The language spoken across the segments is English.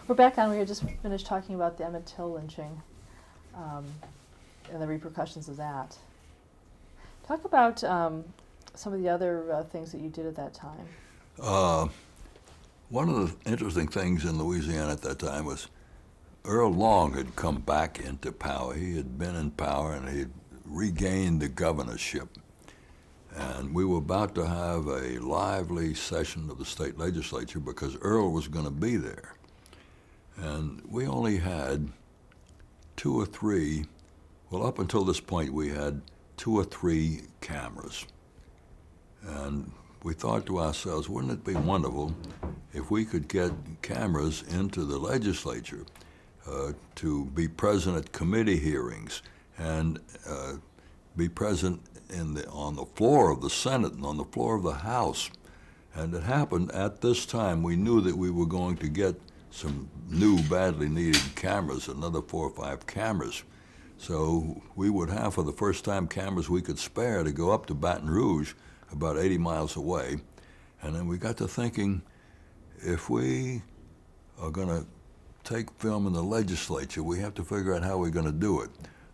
We're back on. We had just finished talking about the Emmett Till lynching and the repercussions of that. Talk about some of the other things that you did at that time. One of the interesting things in Louisiana at that time was Earl Long had come back into power. He had been in power and he had regained the governorship. And we were about to have a lively session of the state legislature because Earl was going to be there. And we only had two or three, well, up until this point, we had 2 or 3 cameras. And we thought to ourselves, wouldn't it be wonderful if we could get cameras into the legislature to be present at committee hearings and be present on the floor of the Senate and on the floor of the House. And it happened at this time. We knew that we were going to get some new badly needed cameras, another 4 or 5 cameras. So we would have, for the first time, cameras we could spare to go up to Baton Rouge, about 80 miles away. And then we got to thinking, if we are going to take film in the legislature, we have to figure out how we're going to do it.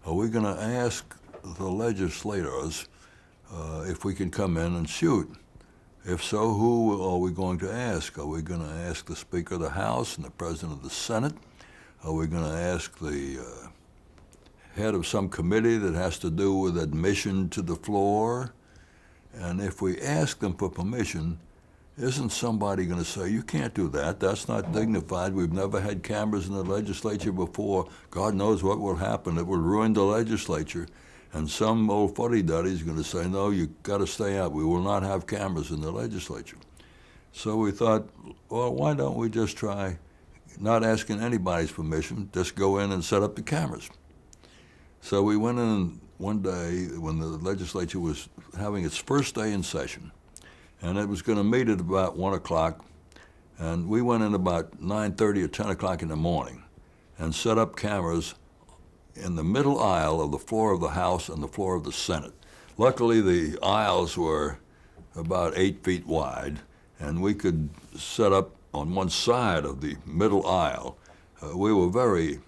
Are we going to ask the legislators if we can come in and shoot? If so, who are we going to ask? Are we going to ask the Speaker of the House and the President of the Senate? Are we going to ask the head of some committee that has to do with admission to the floor? And if we ask them for permission, isn't somebody going to say, you can't do that, that's not dignified, we've never had cameras in the legislature before, God knows what will happen, it will ruin the legislature. And some old fuddy-duddy is going to say, no, you've got to stay out, we will not have cameras in the legislature. So we thought, well, why don't we just try not asking anybody's permission, just go in and set up the cameras. So we went in one day when the legislature was having its first day in session, and it was going to meet at about 1 o'clock, and we went in about 9:30 or 10 o'clock in the morning and set up cameras in the middle aisle of the floor of the House and the floor of the Senate. Luckily, the aisles were about 8 feet wide, and we could set up on one side of the middle aisle. We were very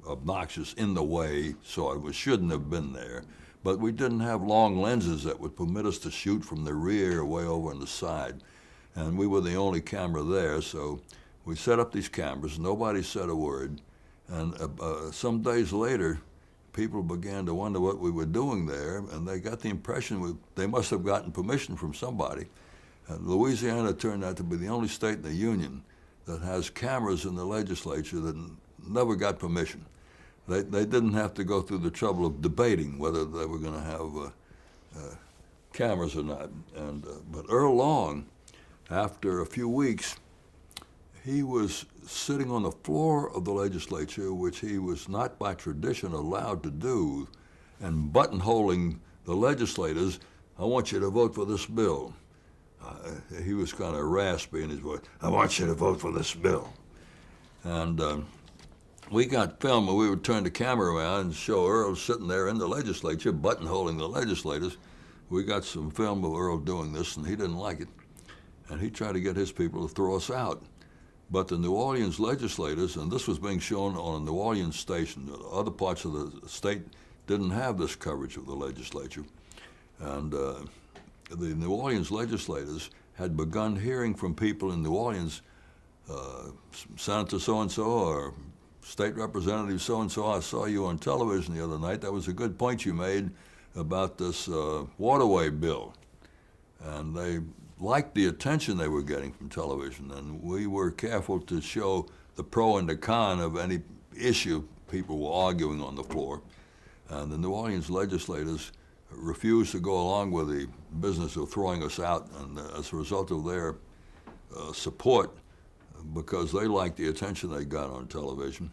obnoxious in the way, so we shouldn't have been there. But we didn't have long lenses that would permit us to shoot from the rear way over on the side. And we were the only camera there, so we set up these cameras. Nobody said a word. And some days later, people began to wonder what we were doing there, and they got the impression they must have gotten permission from somebody. And Louisiana turned out to be the only state in the Union that has cameras in the legislature that never got permission. They didn't have to go through the trouble of debating whether they were going to have cameras or not. And but Earl Long, after a few weeks, he was sitting on the floor of the legislature, which he was not by tradition allowed to do, and buttonholing the legislators, I want you to vote for this bill. He was kind of raspy in his voice, I want you to vote for this bill. And we got film, and we would turn the camera around and show Earl sitting there in the legislature, buttonholing the legislators. We got some film of Earl doing this, and he didn't like it. And he tried to get his people to throw us out. But the New Orleans legislators, and this was being shown on a New Orleans station, other parts of the state didn't have this coverage of the legislature. And the New Orleans legislators had begun hearing from people in New Orleans, Senator so-and-so or State Representative so-and-so, I saw you on television the other night. That was a good point you made about this waterway bill. And they liked the attention they were getting from television, and we were careful to show the pro and the con of any issue people were arguing on the floor. And the New Orleans legislators refused to go along with the business of throwing us out, and as a result of their support, because they liked the attention they got on television,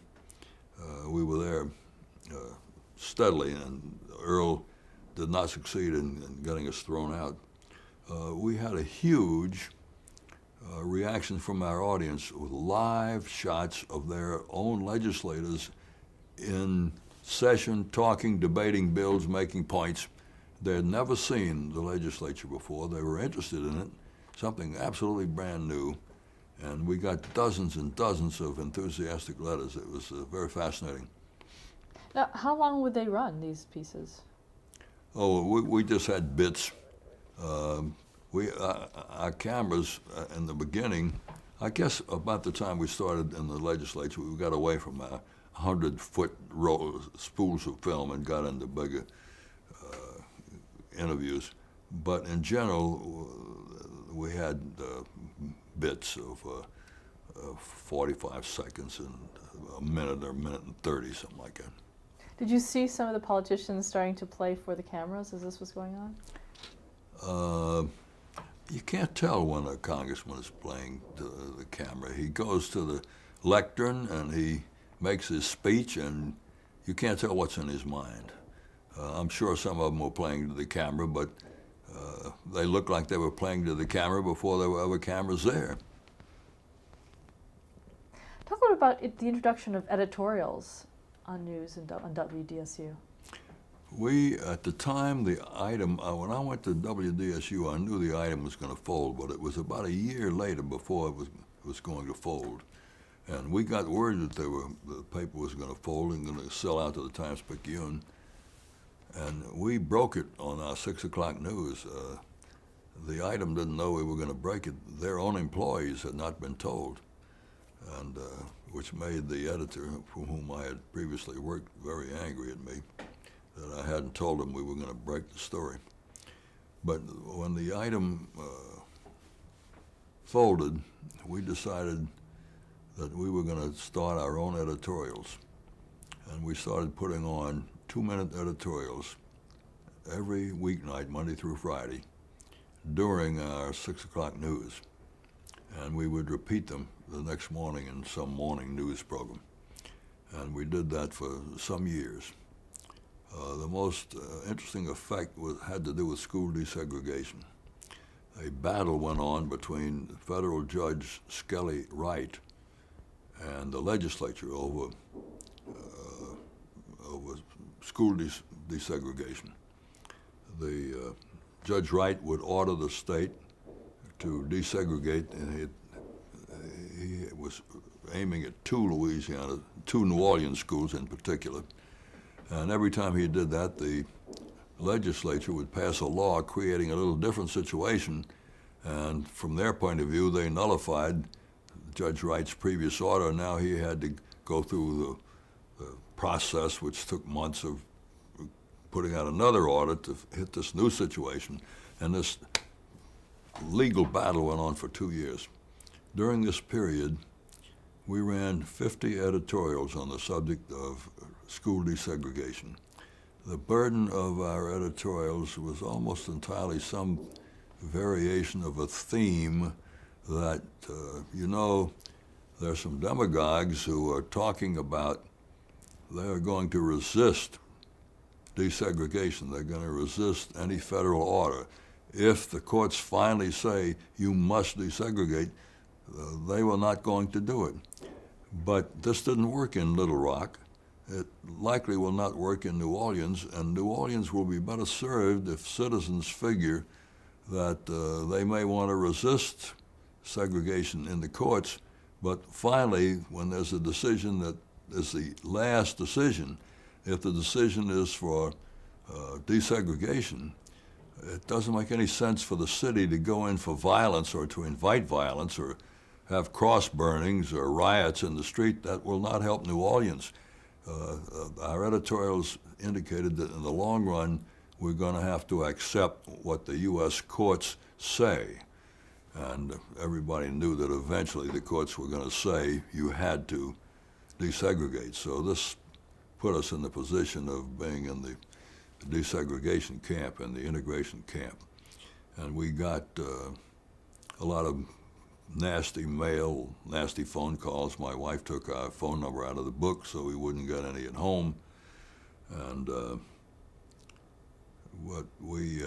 we were there steadily, and Earl did not succeed in getting us thrown out. We had a huge reaction from our audience with live shots of their own legislators in session, talking, debating bills, making points. They had never seen the legislature before. They were interested in it, something absolutely brand new. And we got dozens and dozens of enthusiastic letters. It was very fascinating. Now, how long would they run, these pieces? Oh, we just had bits. Our cameras in the beginning, I guess about the time we started in the legislature, we got away from our 100-foot spools of film and got into bigger interviews. But in general, we had bits of 45 seconds and a minute or a minute and 30, something like that. Did you see some of the politicians starting to play for the cameras as this was going on? You can't tell when a congressman is playing to the camera. He goes to the lectern and he makes his speech, and you can't tell what's in his mind. I'm sure some of them were playing to the camera, but they looked like they were playing to the camera before there were ever cameras there. Talk a little about the introduction of editorials on news and on WDSU. We, at the time, the item, when I went to WDSU, I knew the item was going to fold, but it was about a year later before it was going to fold. And we got word that the paper was going to fold and going to sell out to the Times-Picayune. And we broke it on our 6 o'clock news. The item didn't know we were going to break it. Their own employees had not been told, and which made the editor, for whom I had previously worked, very angry at me that I hadn't told him we were going to break the story. But when the item folded, we decided that we were going to start our own editorials. And we started putting on 2-minute editorials every weeknight, Monday through Friday, during our 6 o'clock news. And we would repeat them the next morning in some morning news program. And we did that for some years. The most interesting effect had to do with school desegregation. A battle went on between federal Judge Skelly Wright and the legislature over school desegregation. The Judge Wright would order the state to desegregate, and he was aiming at two New Orleans schools in particular. And every time he did that, the legislature would pass a law creating a little different situation, and from their point of view, they nullified Judge Wright's previous order. Now he had to go through the process, which took months, of putting out another order to hit this new situation, and this legal battle went on for 2 years. During this period, we ran 50 editorials on the subject of school desegregation. The burden of our editorials was almost entirely some variation of a theme that, there's some demagogues who are talking about they're going to resist desegregation. They're going to resist any federal order. If the courts finally say you must desegregate, they were not going to do it. But this didn't work in Little Rock. It likely will not work in New Orleans, and New Orleans will be better served if citizens figure that they may want to resist segregation in the courts, but finally, when there's a decision that is the last decision, if the decision is for desegregation, it doesn't make any sense for the city to go in for violence or to invite violence or have cross burnings or riots in the street. That will not help New Orleans. Our editorials indicated that in the long run, we're going to have to accept what the U.S. courts say. And everybody knew that eventually the courts were going to say you had to desegregate. So this put us in the position of being in the desegregation camp and the integration camp. And we got a lot of nasty mail, nasty phone calls. My wife took our phone number out of the book so we wouldn't get any at home. And we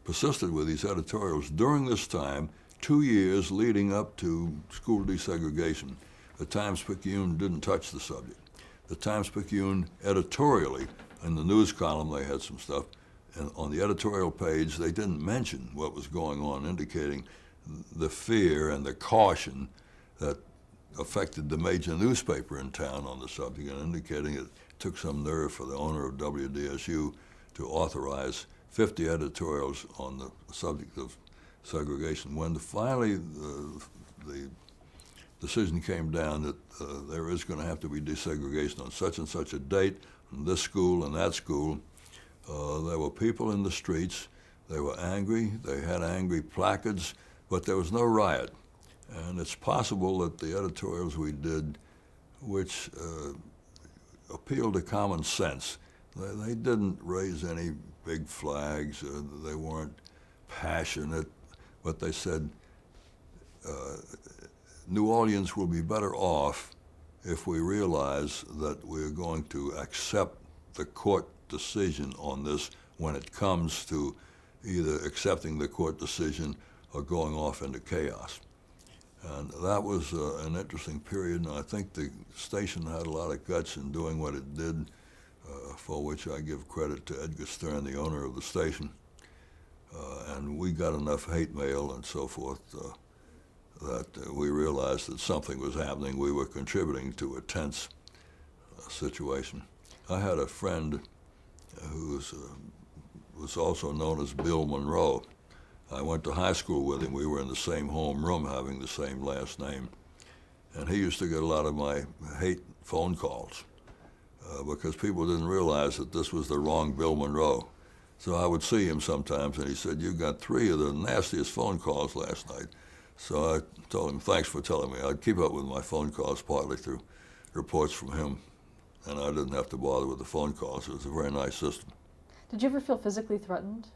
persisted with these editorials. During this time, 2 years leading up to school desegregation, the Times-Picayune didn't touch the subject. The Times-Picayune editorially, in the news column they had some stuff, and on the editorial page they didn't mention what was going on, indicating the fear and the caution that affected the major newspaper in town on the subject, and indicating it took some nerve for the owner of WDSU to authorize 50 editorials on the subject of segregation. When finally the decision came down that there is going to have to be desegregation on such and such a date, in this school and that school, there were people in the streets. They were angry. They had angry placards, but there was no riot. And it's possible that the editorials we did, which appealed to common sense, they didn't raise any big flags. They weren't passionate, but they said, New Orleans will be better off if we realize that we're going to accept the court decision on this when it comes to either accepting the court decision or going off into chaos. And that was an interesting period, and I think the station had a lot of guts in doing what it did, for which I give credit to Edgar Stern, the owner of the station. And we got enough hate mail and so forth that we realized that something was happening. We were contributing to a tense situation. I had a friend who was also known as Bill Monroe. I went to high school with him. We were in the same homeroom, having the same last name. And he used to get a lot of my hate phone calls because people didn't realize that this was the wrong Bill Monroe. So I would see him sometimes, and he said, "You got 3 of the nastiest phone calls last night." So I told him, "Thanks for telling me." I'd keep up with my phone calls partly through reports from him, and I didn't have to bother with the phone calls. It was a very nice system. Did you ever feel physically threatened?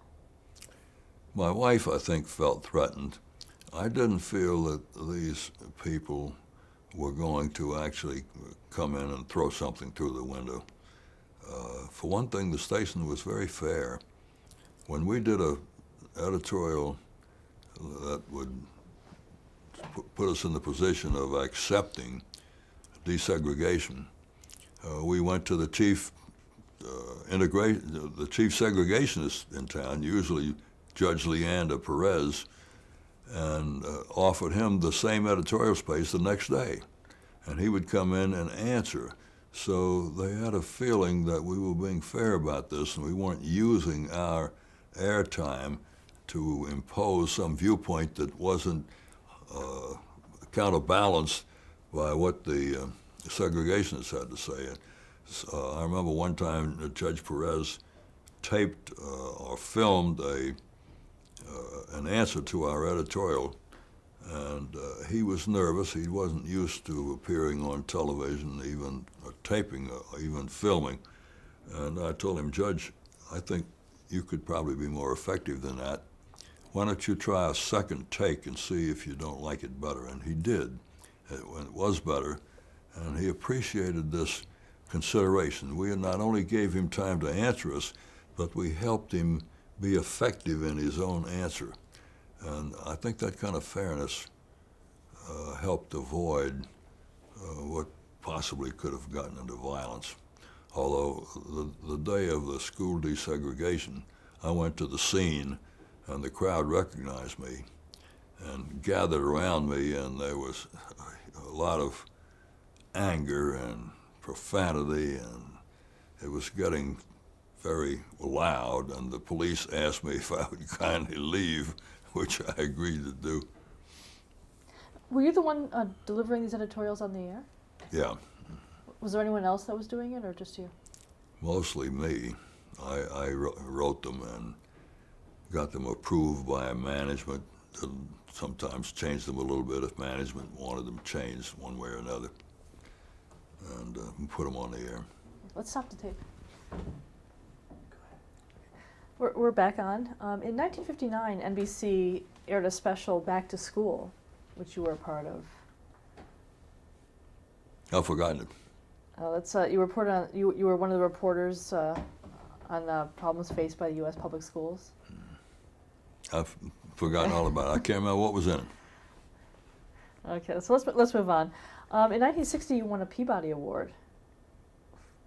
My wife, I think, felt threatened. I didn't feel that these people were going to actually come in and throw something through the window. For one thing, the station was very fair. When we did a editorial that would put us in the position of accepting desegregation, we went to the chief the chief segregationist in town, usually Judge Leander Perez, and offered him the same editorial space the next day. And he would come in and answer. So they had a feeling that we were being fair about this, and we weren't using our airtime to impose some viewpoint that wasn't counterbalanced by what the segregationists had to say. I remember one time Judge Perez taped or filmed an answer to our editorial, and he was nervous. He wasn't used to appearing on television, even taping, even filming. And I told him, "Judge, I think you could probably be more effective than that. Why don't you try a second take and see if you don't like it better?" And he did. It was better, and he appreciated this consideration. We not only gave him time to answer us, but we helped him be effective in his own answer. And I think that kind of fairness helped avoid what possibly could have gotten into violence. Although the day of the school desegregation, I went to the scene, and the crowd recognized me and gathered around me, and there was a lot of anger and profanity, and it was getting very loud, and the police asked me if I would kindly leave, which I agreed to do. Were you the one delivering these editorials on the air? Yeah. Was there anyone else that was doing it, or just you? Mostly me. I wrote them and got them approved by management, and sometimes changed them a little bit if management wanted them changed one way or another, and put them on the air. Let's stop the tape. We're back on. In 1959, NBC aired a special Back to School, which you were a part of. I've forgotten it. You reported on. You were one of the reporters on problems faced by the U.S. public schools. I've forgotten all about it. I can't remember what was in it. Okay, so let's move on. In 1960, you won a Peabody Award.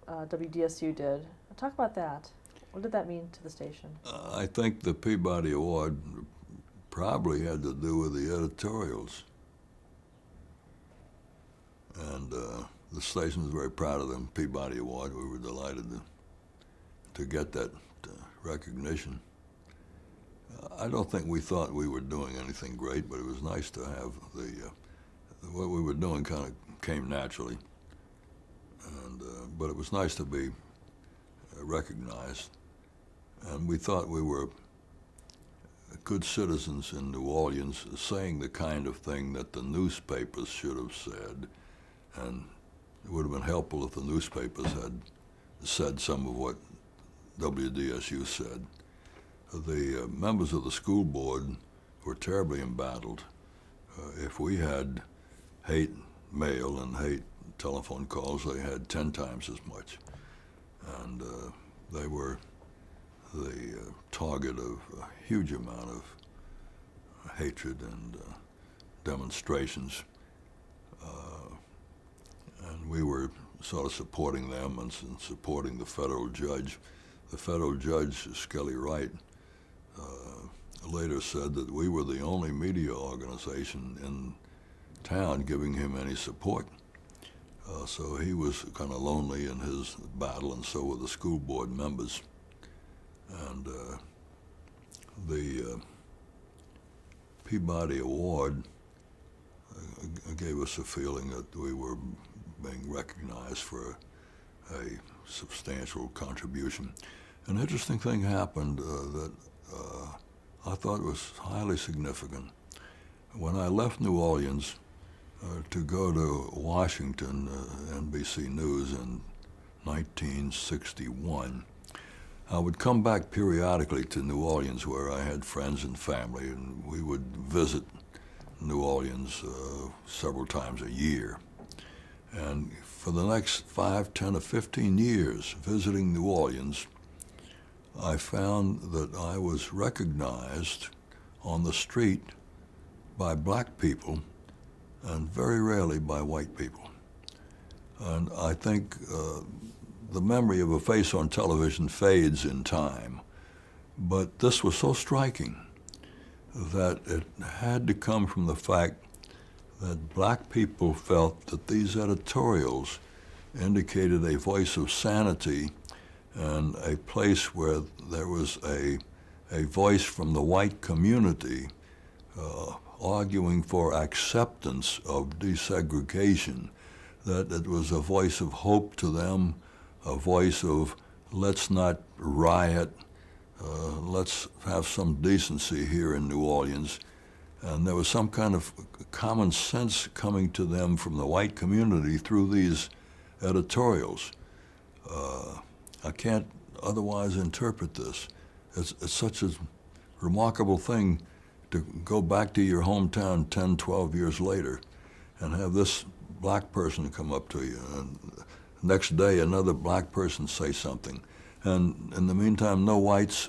WDSU did. Talk about that. What did that mean to the station? I think the Peabody Award probably had to do with the editorials. And the station was very proud of them Peabody Award. We were delighted to get that recognition. I don't think we thought we were doing anything great, but it was nice to have what we were doing kind of came naturally. And but it was nice to be recognized. And we thought we were good citizens in New Orleans, saying the kind of thing that the newspapers should have said. And it would have been helpful if the newspapers had said some of what WDSU said. The members of the school board were terribly embattled. If we had hate mail and hate telephone calls, they had 10 times as much. And they were the target of a huge amount of hatred and demonstrations. And we were sort of supporting them and supporting the federal judge. The federal judge, Skelly Wright, later said that we were the only media organization in town giving him any support. So he was kind of lonely in his battle, and so were the school board members. And the Peabody Award gave us a feeling that we were being recognized for a substantial contribution. An interesting thing happened that I thought was highly significant. When I left New Orleans to go to Washington, NBC News in 1961, I would come back periodically to New Orleans where I had friends and family, and we would visit New Orleans several times a year. And for the next 5, 10, or 15 years visiting New Orleans, I found that I was recognized on the street by black people and very rarely by white people. And I think the memory of a face on television fades in time, but this was so striking that it had to come from the fact that black people felt that these editorials indicated a voice of sanity and a place where there was a voice from the white community arguing for acceptance of desegregation, that it was a voice of hope to them, a voice of let's not riot, let's have some decency here in New Orleans. And there was some kind of common sense coming to them from the white community through these editorials. I can't otherwise interpret this. It's such a remarkable thing to go back to your hometown 10, 12 years later and have this black person come up to you, and next day another black person say something. And in the meantime, no whites,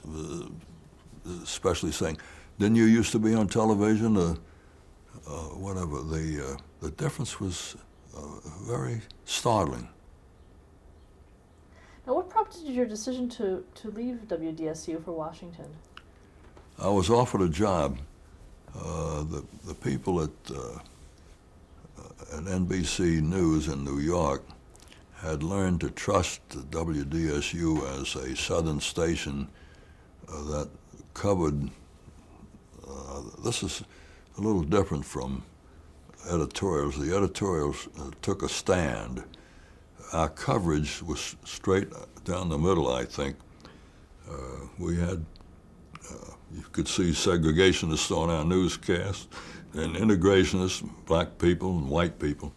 especially saying, didn't you used to be on television? Whatever. The difference was very startling. Now, what prompted your decision to leave WDSU for Washington? I was offered a job. The people at NBC News in New York had learned to trust WDSU as a southern station that covered. This is a little different from editorials. The editorials took a stand. Our coverage was straight down the middle, I think. We had, you could see segregationists on our newscast, and integrationists, black people and white people.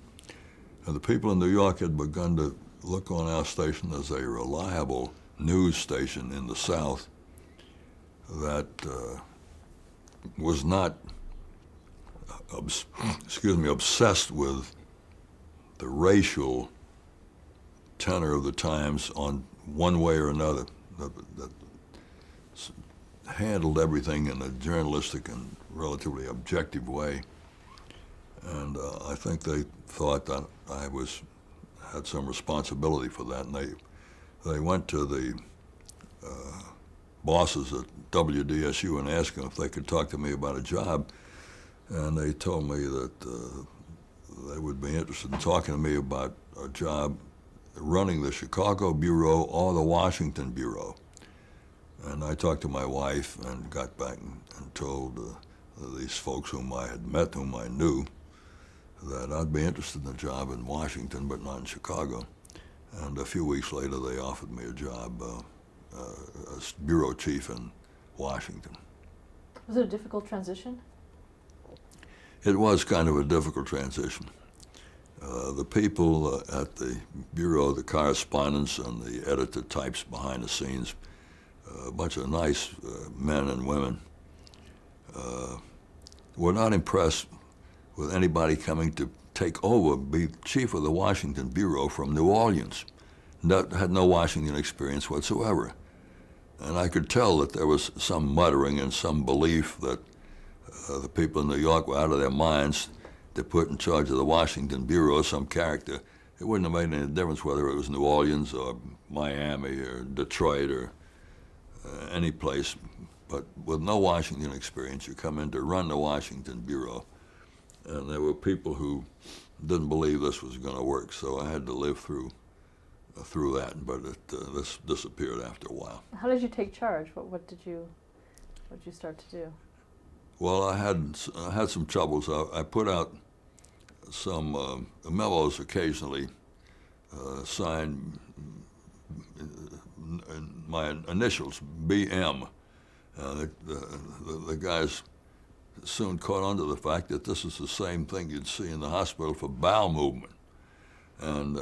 And the people in New York had begun to look on our station as a reliable news station in the South that was not, obsessed with the racial tenor of the times on one way or another, that handled everything in a journalistic and relatively objective way. And I think they thought that I had some responsibility for that, and they went to the bosses at WDSU and asked them if they could talk to me about a job, and they told me that they would be interested in talking to me about a job running the Chicago Bureau or the Washington Bureau. And I talked to my wife and got back and told these folks whom I had met, whom I knew, that I'd be interested in a job in Washington, but not in Chicago. And a few weeks later, they offered me a job as bureau chief in Washington. Was it a difficult transition? It was kind of a difficult transition. The people at the bureau, the correspondents and the editor types behind the scenes, a bunch of nice men and women, were not impressed with anybody coming to take over, be chief of the Washington Bureau from New Orleans. Had no Washington experience whatsoever. And I could tell that there was some muttering and some belief that the people in New York were out of their minds to put in charge of the Washington Bureau some character. It wouldn't have made any difference whether it was New Orleans or Miami or Detroit or any place. But with no Washington experience, you come in to run the Washington Bureau. And there were people who didn't believe this was going to work, so I had to live through that. But this disappeared after a while. How did you take charge? What did you start to do? Well, I had some troubles. I put out some memos occasionally, signed my initials, BM. The guys soon caught on to the fact that this is the same thing you'd see in the hospital for bowel movement. And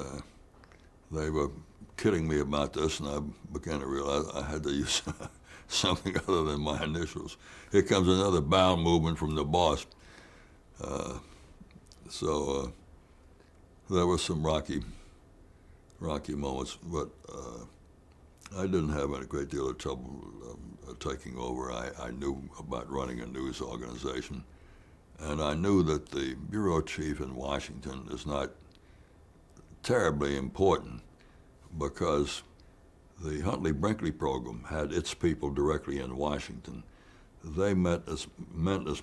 they were kidding me about this, and I began to realize I had to use something other than my initials. Here comes another bowel movement from the boss. So there were some rocky moments, but I didn't have a great deal of trouble taking over. I knew about running a news organization, and I knew that the bureau chief in Washington is not terribly important because the Huntley-Brinkley program had its people directly in Washington. They meant as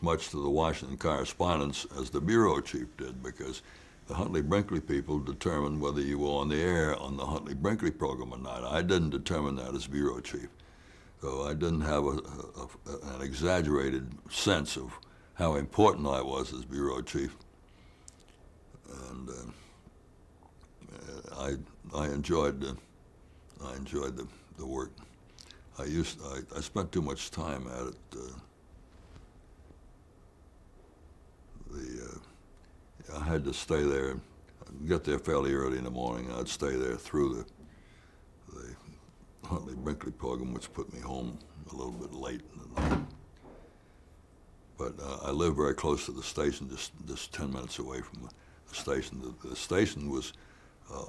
much to the Washington correspondents as the bureau chief did, because the Huntley-Brinkley people determined whether you were on the air on the Huntley-Brinkley program or not. I didn't determine that as bureau chief. So I didn't have an exaggerated sense of how important I was as bureau chief. And I enjoyed the work. I spent too much time at it. I had to stay there, get there fairly early in the morning. I'd stay there through the Huntley-Brinkley program, which put me home a little bit late in the night. But I lived very close to the station, just 10 minutes away from the station. The station was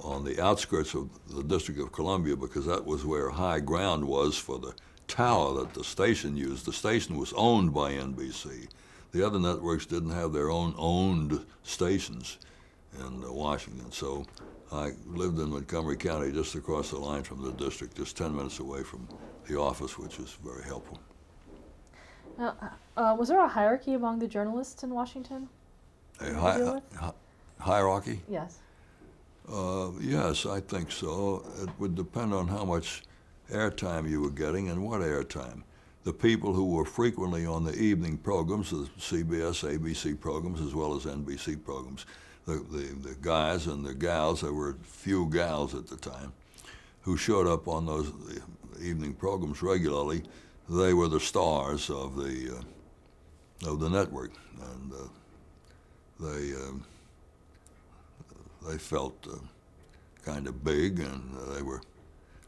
on the outskirts of the District of Columbia, because that was where high ground was for the tower that the station used. The station was owned by NBC. The other networks didn't have their own owned stations in Washington. So I lived in Montgomery County, just across the line from the district, just 10 minutes away from the office, which was very helpful. Now, was there a hierarchy among the journalists in Washington? A hierarchy? Yes. Yes, I think so. It would depend on how much airtime you were getting and what airtime. The people who were frequently on the evening programs, the CBS, ABC programs, as well as NBC programs, the guys and the gals, there were few gals at the time, who showed up on those evening programs regularly, they were the stars of the network, and they felt kind of big, and they were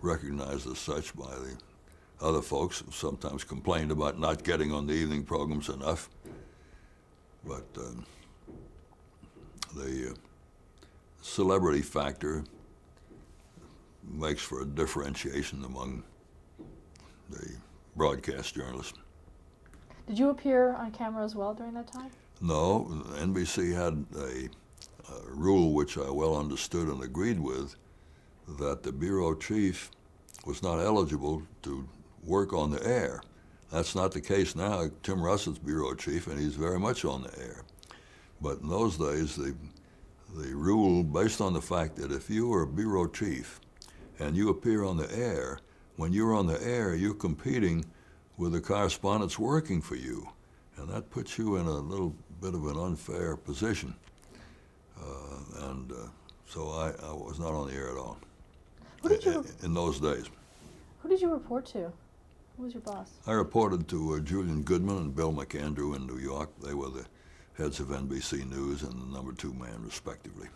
recognized as such by the other folks. Sometimes complained about not getting on the evening programs enough, but the celebrity factor makes for a differentiation among the broadcast journalists. Did you appear on camera as well during that time? No, NBC had a rule which I well understood and agreed with, that the bureau chief was not eligible to work on the air. That's not the case now. Tim Russ is bureau chief, and he's very much on the air. But in those days, the rule based on the fact that if you were a bureau chief and you appear on the air, when you're on the air, you're competing with the correspondents working for you. And that puts you in a little bit of an unfair position. So I was not on the air at all in those days. Who did you report to? Who was your boss? I reported to Julian Goodman and Bill McAndrew in New York. They were the heads of NBC News and the number 2 man, respectively.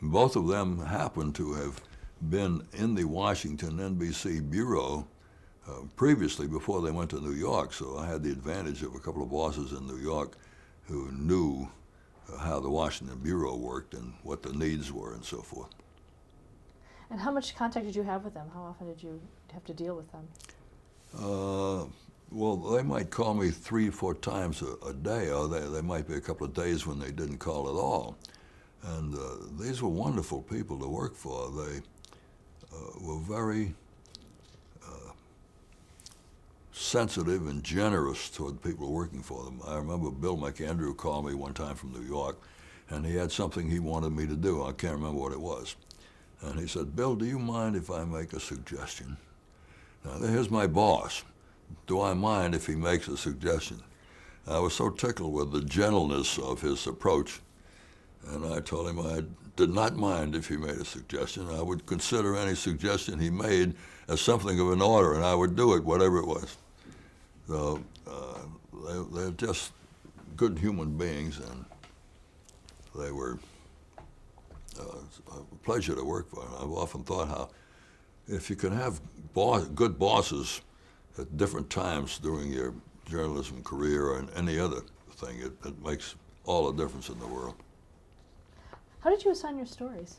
And both of them happened to have been in the Washington NBC bureau previously, before they went to New York, so I had the advantage of a couple of bosses in New York who knew how the Washington bureau worked and what the needs were and so forth. And how much contact did you have with them? How often did you have to deal with them? Well, they might call me 3 or 4 times a day, or they might be a couple of days when they didn't call at all. And these were wonderful people to work for. They were very sensitive and generous toward people working for them. I remember Bill McAndrew called me one time from New York, and he had something he wanted me to do. I can't remember what it was. And he said, "Bill, do you mind if I make a suggestion?" Now, here's my boss. Do I mind if he makes a suggestion? I was so tickled with the gentleness of his approach, and I told him I did not mind if he made a suggestion. I would consider any suggestion he made as something of an order, and I would do it, whatever it was. So they're just good human beings, and they were a pleasure to work for. I've often thought how if you can have good bosses at different times during your journalism career or in any other thing, it makes all the difference in the world. How did you assign your stories?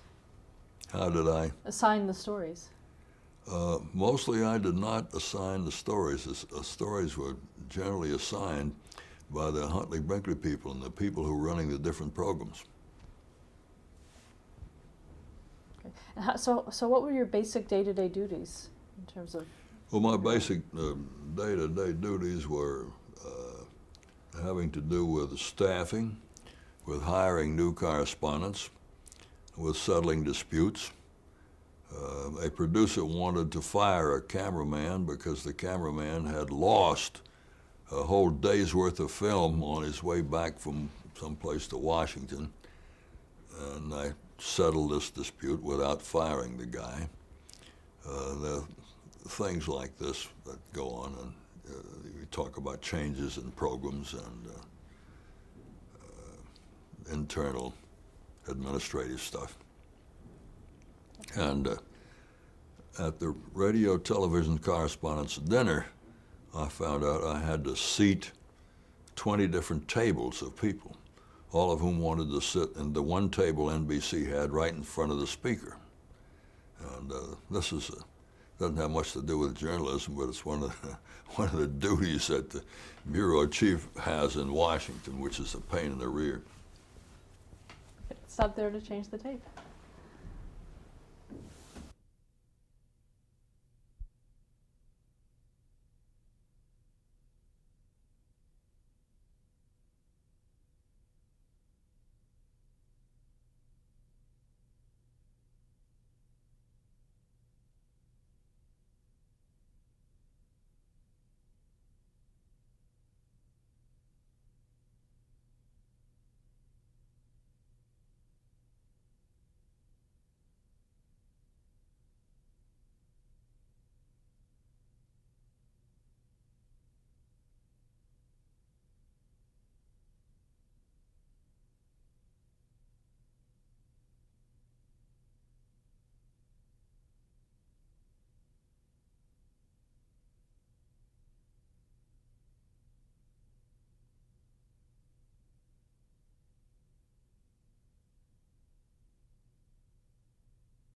How did I? Assign the stories. Mostly I did not assign the stories. The stories were generally assigned by the Huntley Brinkley people and the people who were running the different programs. Okay. And so what were your basic day-to-day duties in terms of? Well, my basic day-to-day duties were having to do with staffing, with hiring new correspondents, with settling disputes. A producer wanted to fire a cameraman because the cameraman had lost a whole day's worth of film on his way back from someplace to Washington. And I settled this dispute without firing the guy. There are things like this that go on, and we talk about changes in programs and internal administrative stuff. And at the radio television correspondence dinner, I found out I had to seat 20 different tables of people, all of whom wanted to sit in the one table NBC had right in front of the speaker. And this doesn't have much to do with journalism, but it's one of the duties that the bureau chief has in Washington, which is a pain in the rear. Stop there to change the tape.